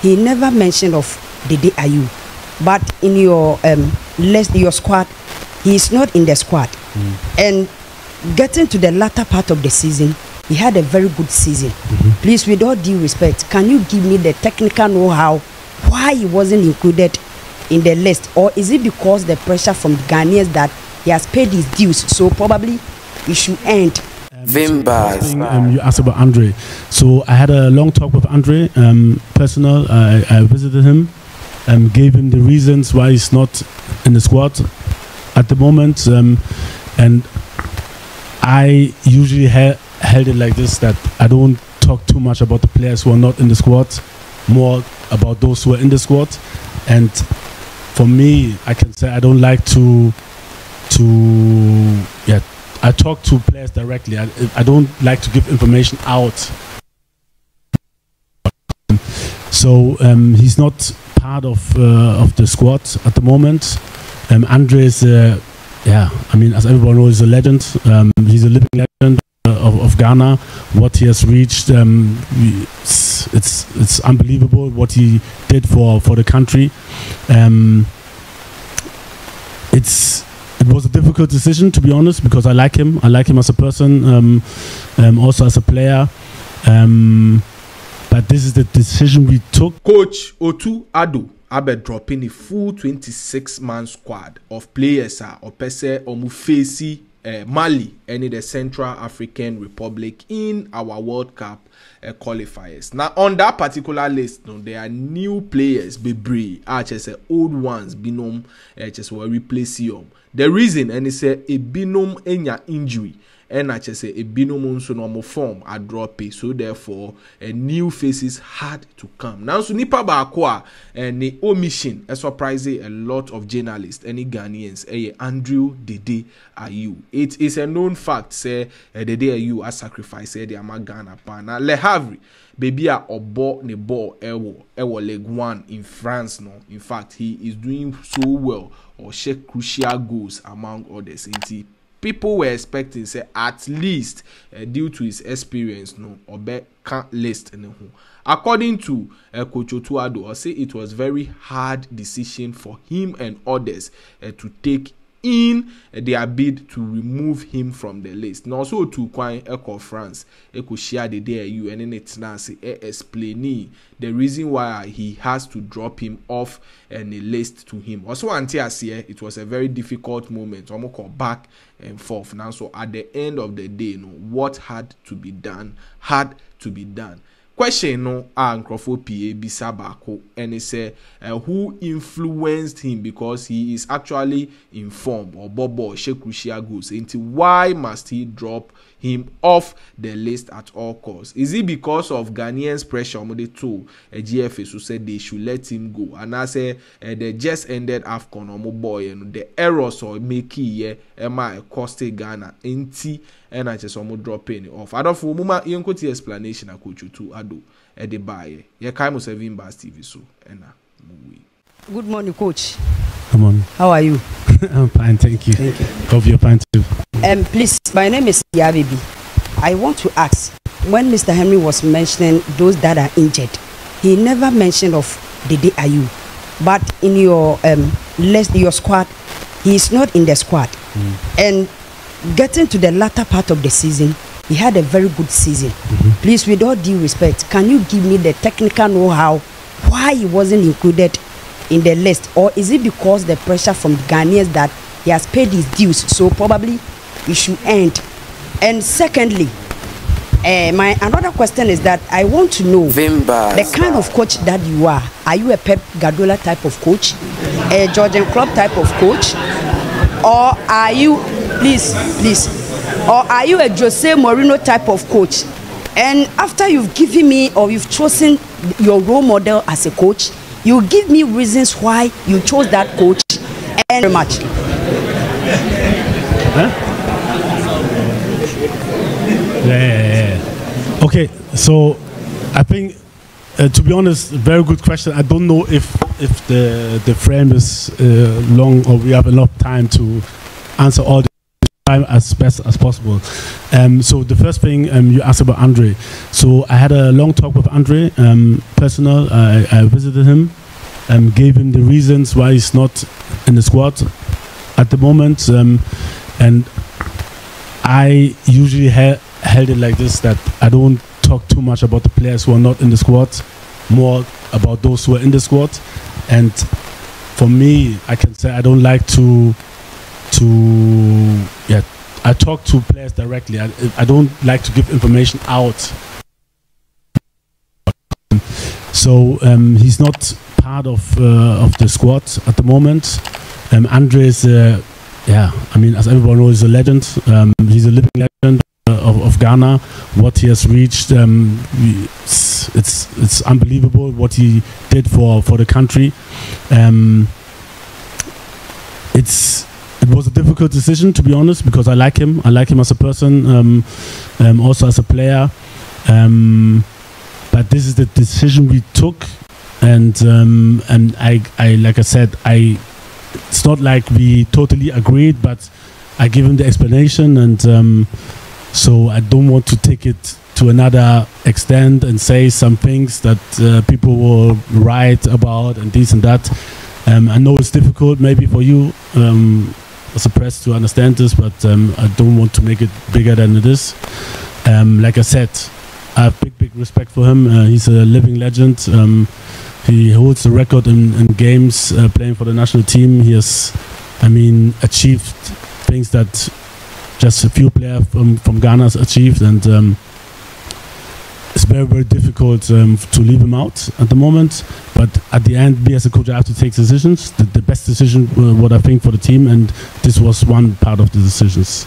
he never mentioned of Dede Ayew. But in your list, your squad, he is not in the squad. And getting to the latter part of the season, he had a very good season. Please, with all due respect, can you give me the technical know-how why he wasn't included in the list? Or is it because the pressure from the Ghanaians that he has paid his dues, so probably he should end? You asked about Andre. So I had a long talk with Andre, personal. I visited him, gave him the reasons why he's not in the squad at the moment, and I usually held it like this, that I don't talk too much about the players who are not in the squad, more about those who are in the squad. And for me, I can say I don't like to I talk to players directly. I don't like to give information out. So he's not part of the squad at the moment. Andre is, I mean, as everyone knows, he's a legend. He's a living legend of Ghana. What he has reached, it's unbelievable what he did for the country. It was a difficult decision, to be honest, because I like him. I like him as a person, also as a player. But this is the decision we took. Coach Otoo Addo Abe dropping a full 26-man squad of players or pese omufesi Mali and the Central African Republic in our World Cup qualifiers. Now on that particular list, there are new players, Bebre, old ones, Binom, will replace them. The reason, and it's a Binom enya injury, and a Binom so normal form a drop, so therefore new faces had to come. Now so nipa bakwa and the omission surprising a lot of journalists, any Ghanaians, Andrew Dede Ayew. It is a known fact, say Dede Ayew has sacrificed the Ghana pa. Now Le Havre, baby a obo ne ball ewo leg 1 in France. No, in fact he is doing so well or share crucial goals among others. People were expecting, say, at least due to his experience, Obe can't list. According to Coach Otoo Addo, say it was very hard decision for him and others to take in their bid to remove him from the list. Now, also to Kwan Echo France, Echo share the day you and then it's now say explain the reason why he has to drop him off and the list to him. Also, until I see it was a very difficult moment. I'm going back and forth now. So at the end of the day, what had to be done had to be done. Question Nkrofo PA Bisabako and he said who influenced him, because he is actually informed or Bobo Shekrushia goes into why must he drop him off the list at all costs? Is it because of Ghanaians' pressure? They told a GFA who said they should let him go, and I say they just ended AFCON or boy and the errors or make Emma cost Ghana NT and I just almost dropping it off. I don't know mama the explanation I coach you to Addo at the buy. Yeah, Kaimo 7 Bars TV so and Good morning, Coach. Good morning. How are you? I'm fine, thank you. Thank you. Hope you're fine too. Please, my name is Yabibi. I want to ask, when Mr. Henry was mentioning those that are injured, he never mentioned of Dede Ayew. But in your list, your squad, he is not in the squad. And getting to the latter part of the season, he had a very good season. Please, with all due respect, can you give me the technical know-how why he wasn't included in the list? Or is it because the pressure from the Ghanaians that he has paid his dues, so probably he should end? And secondly, my another question is that I want to know the kind of coach that you are. Are you a Pep Guardiola type of coach, a Jurgen Klopp type of coach, or are you, please, or are you a Jose Mourinho type of coach? And after you've given me or you've chosen your role model as a coach, you give me reasons why you chose that coach. And very much. Yeah. Okay, so I think to be honest, very good question. I don't know if the frame is long or we have enough time to answer all the time as best as possible. So the first thing you asked about Andre. So I had a long talk with Andre, personal. I visited him, gave him the reasons why he's not in the squad at the moment, and I usually held it like this, that I don't talk too much about the players who are not in the squad, more about those who are in the squad. And for me, I can say I don't like to I talk to players directly. I don't like to give information out. So he's not part of the squad at the moment. Andre is, I mean, as everyone knows, he's a legend. He's a living legend of Ghana. What he has reached, it's unbelievable what he did for the country. It was a difficult decision, to be honest, because I like him. I like him as a person, also as a player. But this is the decision we took, and I like I said, it's not like we totally agreed, but I give him the explanation, and so I don't want to take it to another extent and say some things that people will write about and this and that. I know it's difficult maybe for you as a press to understand this, but I don't want to make it bigger than it is. Like I said, I have big respect for him. He's a living legend. He holds the record in games playing for the national team. He has, achieved things that just a few players from Ghana has achieved, and it's very difficult to leave him out at the moment. But at the end, me as a coach, I have to take decisions. The best decision, what I think for the team, and this was one part of the decisions.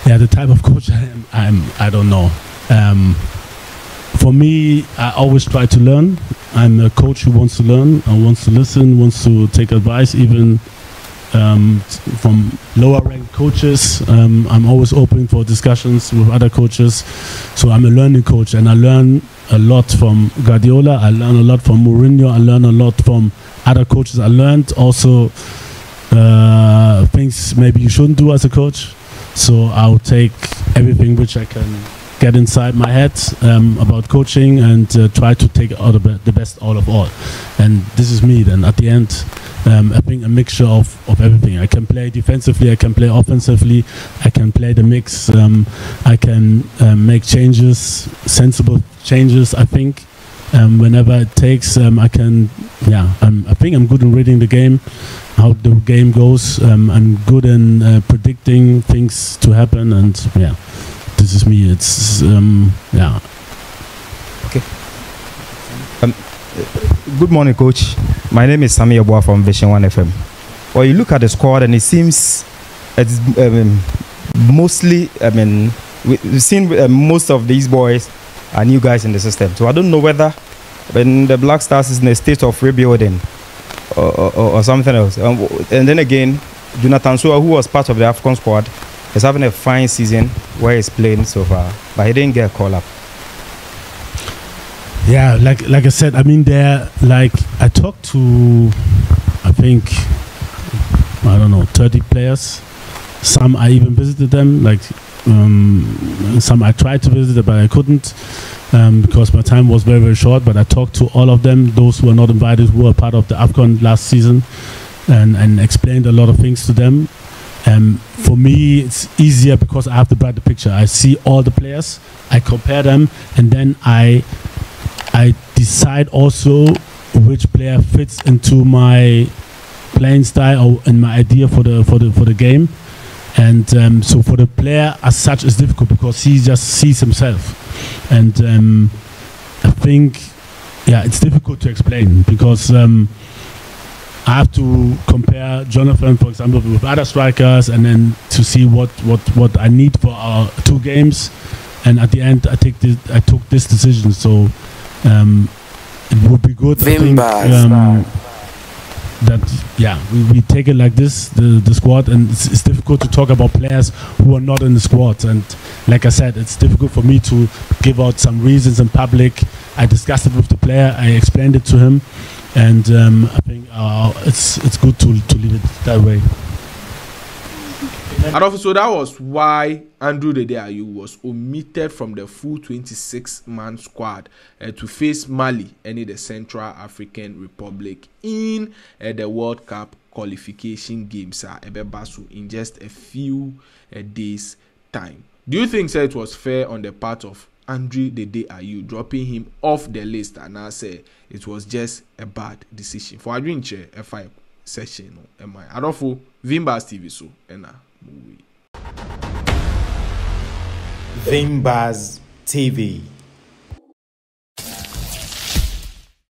The type of coach I don't know. For me, I always try to learn. I'm a coach who wants to learn, and wants to listen, wants to take advice, even from lower ranked coaches. I'm always open for discussions with other coaches. So I'm a learning coach, and I learn a lot from Guardiola. I learn a lot from Mourinho. I learn a lot from other coaches. I learned also things maybe you shouldn't do as a coach. So I'll take everything which I can get inside my head about coaching, and try to take out the best out of all. And this is me then at the end. I think a mixture of everything. I can play defensively, I can play offensively, I can play the mix, I can make changes, sensible changes, I think. Whenever it takes, I can, I think I'm good in reading the game, how the game goes. I'm good in predicting things to happen, and this is me. It's, Okay. Good morning, Coach. My name is Ayew from Vision 1 FM. Well, you look at the squad, and it seems it's mostly, we've seen most of these boys are new guys in the system. So I don't know whether when the Black Stars is in a state of rebuilding or something else. And then again, Jonathan Sua, who was part of the African squad, is having a fine season where he's playing so far, but he didn't get a call up. Yeah, like I said, I talked to, I think, 30 players. Some I even visited them, some I tried to visit, but I couldn't because my time was very short. But I talked to all of them, those who were not invited, who were part of the AFCON last season, and explained a lot of things to them. For me, it's easier because I have the brighter picture. I see all the players, I compare them, and then I decide also which player fits into my playing style or in my idea for the game. And so for the player as such, it's difficult because he just sees himself. And I think, it's difficult to explain because I have to compare Jonathan, for example, with other strikers, and then to see what I need for our 2 games. And at the end, I took this decision. So it would be good, I think, that we take it like this, the squad, and it's difficult to talk about players who are not in the squad. And like I said, it's difficult for me to give out some reasons in public. I discussed it with the player, I explained it to him, and I think it's good to leave it that way. And also, that was why Dede Ayew was omitted from the full 26-man squad to face Mali and the Central African Republic in the World Cup qualification games in just a few days' time. Do you think it was fair on the part of Dede Ayew dropping him off the list, and I say it was just a bad decision for Adwinche F5 session? Am I Adolfo Vimbas TV so movie. Vimbas TV.